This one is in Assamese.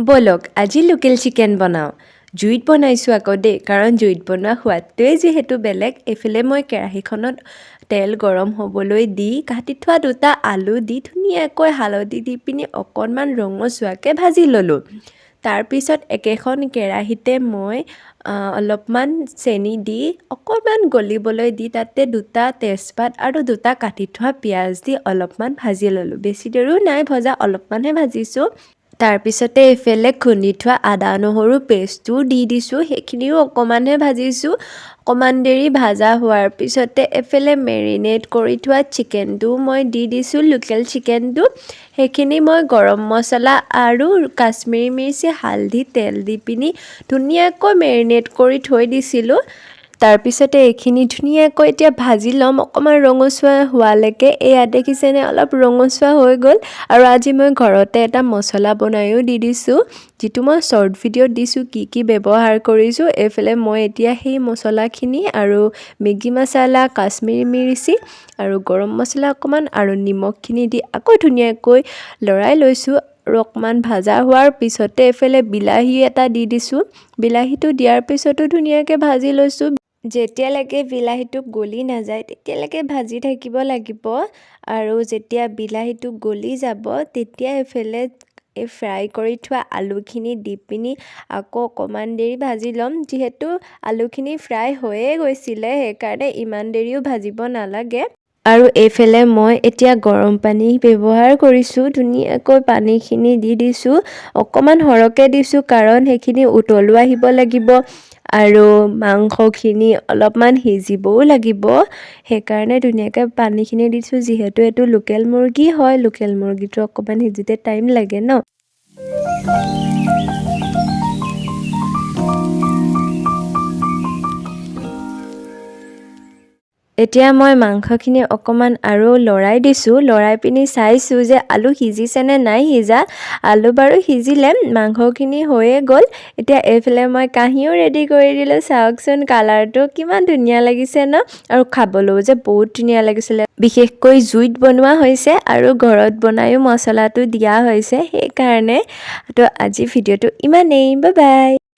বলক আজি লোকেল চিকেন বনাওঁ জুইত বনাইছোঁ আকৌ দেই কাৰণ জুইত বনোৱা সোৱাদটোৱে যিহেতু বেলেগ এইফালে মই কেৰাহীখনত তেল গৰম হ'বলৈ দি কাটি থোৱা দুটা আলু দি ধুনীয়াকৈ হালধি দি পিনি অকণমান ৰঙচুৱাকৈ ভাজি ল'লোঁ তাৰপিছত একেখন কেৰাহীতে মই অলপমান চেনি দি অকণমান গলিবলৈ দি তাতে দুটা তেজপাত আৰু দুটা কাটি থোৱা পিঁয়াজ দি অলপমান ভাজি ল'লোঁ বেছি দেৰিও নাই ভজা অলপমানহে ভাজিছোঁ তাৰপিছতে এইফালে খুন্দি থোৱা আদা নহৰু পেষ্টটো দি দিছোঁ সেইখিনিও অকণমানহে ভাজিছোঁ অকণমান দেৰি ভাজা হোৱাৰ পিছতে এইফালে মেৰিনেট কৰি থোৱা চিকেনটো মই দি দিছোঁ লোকেল চিকেনটো সেইখিনি মই গৰম মছলা আৰু কাশ্মীৰী মিৰ্চি হালধি তেল দি পিনি ধুনীয়াকৈ মেৰিনেট কৰি থৈ দিছিলোঁ তাৰপিছতে এইখিনি ধুনীয়াকৈ এতিয়া ভাজি ল'ম অকণমান ৰঙচুৱা হোৱালৈকে এয়া দেখিছেনে অলপ ৰঙচুৱা হৈ গ'ল আৰু আজি মই ঘৰতে এটা মছলা বনায়ো দি দিছোঁ যিটো মই শ্বৰ্ট ভিডিঅ'ত দিছোঁ কি ব্যৱহাৰ কৰিছোঁ এইফালে মই এতিয়া সেই মছলাখিনি আৰু মেগী মছলা কাশ্মীৰী মিৰ্চি আৰু গৰম মছলা অকণমান আৰু নিমখখিনি দি আকৌ ধুনীয়াকৈ লৰাই লৈছোঁ আৰু অকণমান ভাজা হোৱাৰ পিছতে এইফালে বিলাহী এটা দি দিছোঁ বিলাহীটো দিয়াৰ পিছতো ধুনীয়াকৈ ভাজি লৈছোঁ যেতিয়ালৈকে বিলাহীটো গলি নাযায় তেতিয়ালৈকে ভাজি থাকিব লাগিব আৰু যেতিয়া বিলাহীটো গলি যাব তেতিয়া এইফালে এই ফ্ৰাই কৰি থোৱা আলুখিনি দি পিনি আকৌ অকণমান দেৰি ভাজি ল'ম যিহেতু আলুখিনি ফ্ৰাই হৈয়ে গৈছিলে সেইকাৰণে ইমান দেৰিও ভাজিব নালাগে আৰু এইফালে মই এতিয়া গৰম পানী ব্যৱহাৰ কৰিছোঁ ধুনীয়াকৈ পানীখিনি দি দিছোঁ অকণমান সৰহকৈ দিছোঁ কাৰণ সেইখিনি উতলো আহিব লাগিব আৰু মাংসখিনি অলপমান সিজিবও লাগিব সেইকাৰণে ধুনীয়াকৈ পানীখিনি দিছোঁ যিহেতু এইটো লোকেল মুৰ্গী হয় লোকেল মুৰ্গীটো অকণমান সিজিতে টাইম লাগে ন এতিয়া মই মাংসখিনি অকণমান আৰু লৰাই দিছোঁ লৰাই পিনি চাইছোঁ যে আলু সিজিছেনে নাই সিজা আলু বাৰু সিজিলে মাংসখিনি হৈয়ে গ'ল এতিয়া এইফালে মই কাঁহীও ৰেডি কৰি দিলোঁ চাওকচোন কালাৰটো কিমান ধুনীয়া লাগিছে ন আৰু খাবলৈও যে বহুত ধুনীয়া লাগিছিলে বিশেষকৈ জুইত বনোৱা হৈছে আৰু ঘৰত বনায়ো মছলাটো দিয়া হৈছে সেইকাৰণে তো আজি ভিডিঅ'টো ইমানেই বাই বাই